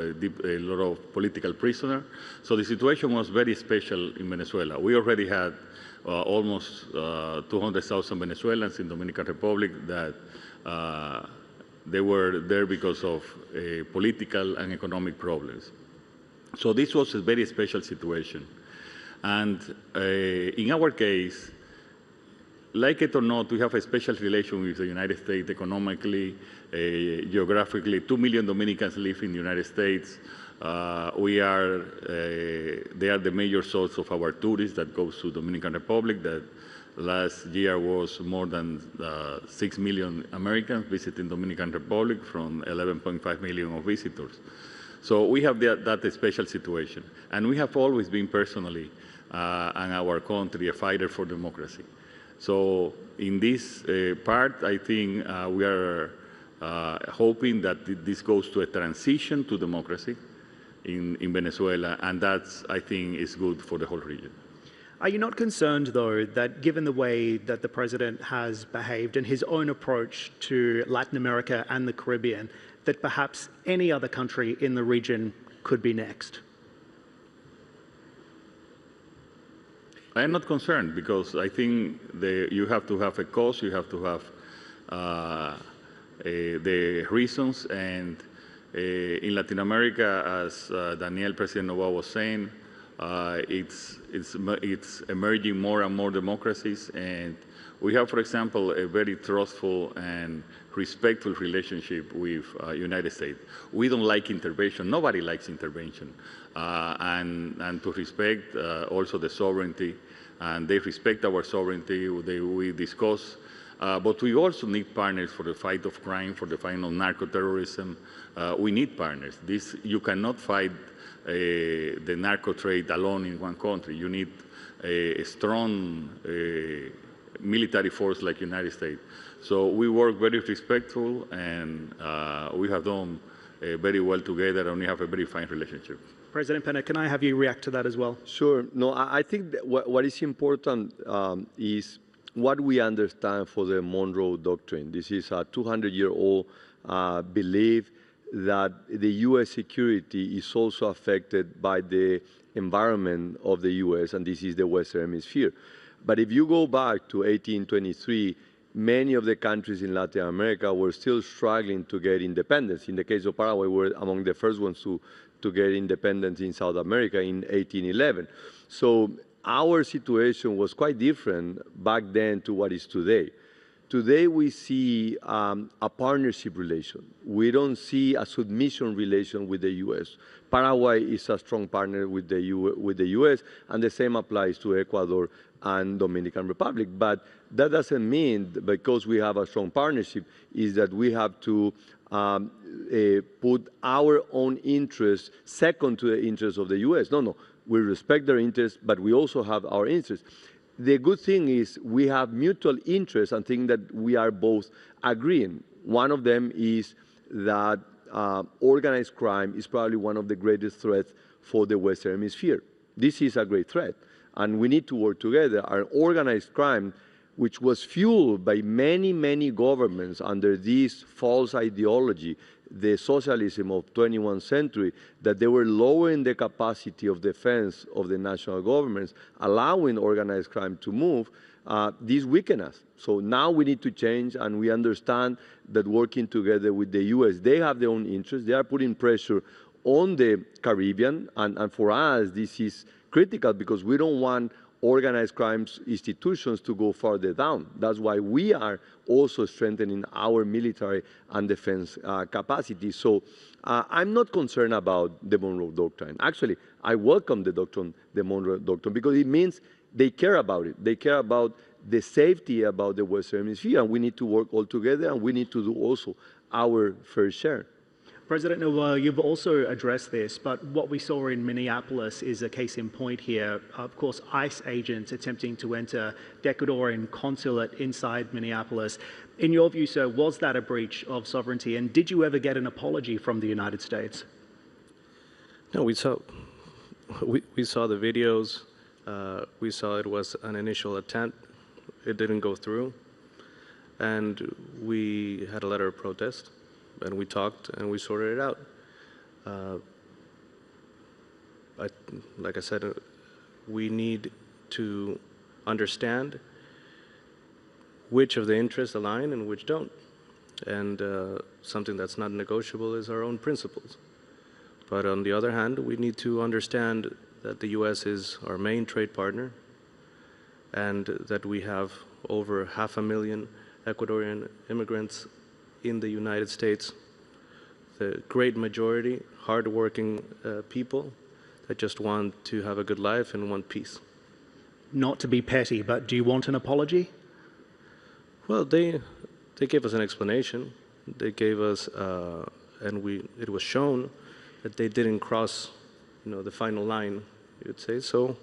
a lot of political prisoners. So the situation was very special in Venezuela. We already had almost 200,000 Venezuelans in Dominican Republic that they were there because of political and economic problems. So this was a very special situation. And in our case, like it or not, we have a special relation with the United States economically, geographically. 2 million Dominicans live in the United States. They are the major source of our tourists that goes to Dominican Republic. That last year was more than 6 million Americans visiting Dominican Republic from 11.5 million of visitors. So we have that special situation. And we have always been personally, in our country, a fighter for democracy. So in this part, I think we are hoping that this goes to a transition to democracy in Venezuela, and that's, I think, is good for the whole region. Are you not concerned, though, that given the way that the president has behaved and his own approach to Latin America and the Caribbean, that perhaps any other country in the region could be next? I am not concerned because I think you have to have a cause, you have to have the reasons, and in Latin America, as President Noboa was saying, it's emerging more and more democracies, and we have, for example, a very trustful and respectful relationship with United States. We don't like intervention. Nobody likes intervention. And to respect also the sovereignty, and they respect our sovereignty. We discuss, but we also need partners for the fight of crime, for the fight of narco-terrorism. We need partners. You cannot fight the narco trade alone in one country. You need a strong military force like United States. So we work very respectful, and we have done very well together, and we have a very fine relationship. President Peña, can I have you react to that as well? Sure. No, I think that what is important is what we understand for the Monroe Doctrine. This is a 200-year-old belief that the U.S. security is also affected by the environment of the U.S., and this is the Western Hemisphere. But if you go back to 1823, many of the countries in Latin America were still struggling to get independence. In the case of Paraguay, we were among the first ones to get independence in South America in 1811. So our situation was quite different back then to what is today. Today we see a partnership relation. We don't see a submission relation with the U.S. Paraguay is a strong partner with the U.S., and the same applies to Ecuador and Dominican Republic. But that doesn't mean, because we have a strong partnership, is that we have to put our own interests second to the interests of the U.S. No, we respect their interests, but we also have our interests. The good thing is we have mutual interests and things that we are both agreeing. One of them is that organized crime is probably one of the greatest threats for the Western Hemisphere. This is a great threat, and we need to work together. Our organized crime, which was fueled by many, many governments under this false ideology, the socialism of 21st century, that they were lowering the capacity of defense of the national governments, allowing organized crime to move, this weakened us. So now we need to change, and we understand that working together with the U.S., they have their own interests. They are putting pressure on the Caribbean, and for us, this is critical because we don't want organized crimes institutions to go further down. That's why we are also strengthening our military and defense capacity. So I'm not concerned about the Monroe Doctrine. Actually, I welcome the Monroe Doctrine, because it means they care about it. They care about the safety about the Western Hemisphere, and we need to work all together, and we need to do also our fair share. President Noboa, you've also addressed this, but what we saw in Minneapolis is a case in point here. Of course, ICE agents attempting to enter the Ecuadorian consulate inside Minneapolis. In your view, sir, was that a breach of sovereignty, and did you ever get an apology from the United States? No, we saw the videos. We saw it was an initial attempt. It didn't go through, and we had a letter of protest. And we talked and we sorted it out. like I said, we need to understand which of the interests align and which don't. And something that's not negotiable is our own principles. But on the other hand, we need to understand that the U.S. is our main trade partner and that we have over 500,000 Ecuadorian immigrants in the United States, the great majority, hardworking people that just want to have a good life and want peace. Not to be petty, but do you want an apology? Well, they gave us an explanation. They gave us, it was shown that they didn't cross, the final line, you'd say. So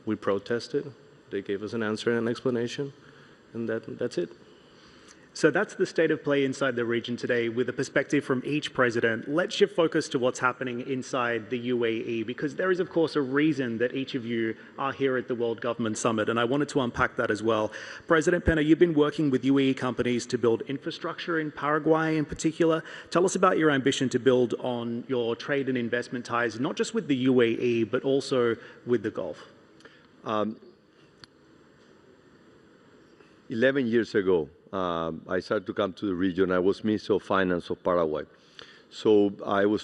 we protested. They gave us an answer and an explanation, and that's it. So that's the state of play inside the region today with a perspective from each president. Let's shift focus to what's happening inside the UAE, because there is, of course, a reason that each of you are here at the World Government Summit, and I wanted to unpack that as well. President Peña, you've been working with UAE companies to build infrastructure in Paraguay in particular. Tell us about your ambition to build on your trade and investment ties, not just with the UAE, but also with the Gulf. 11 years ago, I started to come to the region. I was Minister of Finance of Paraguay. So I was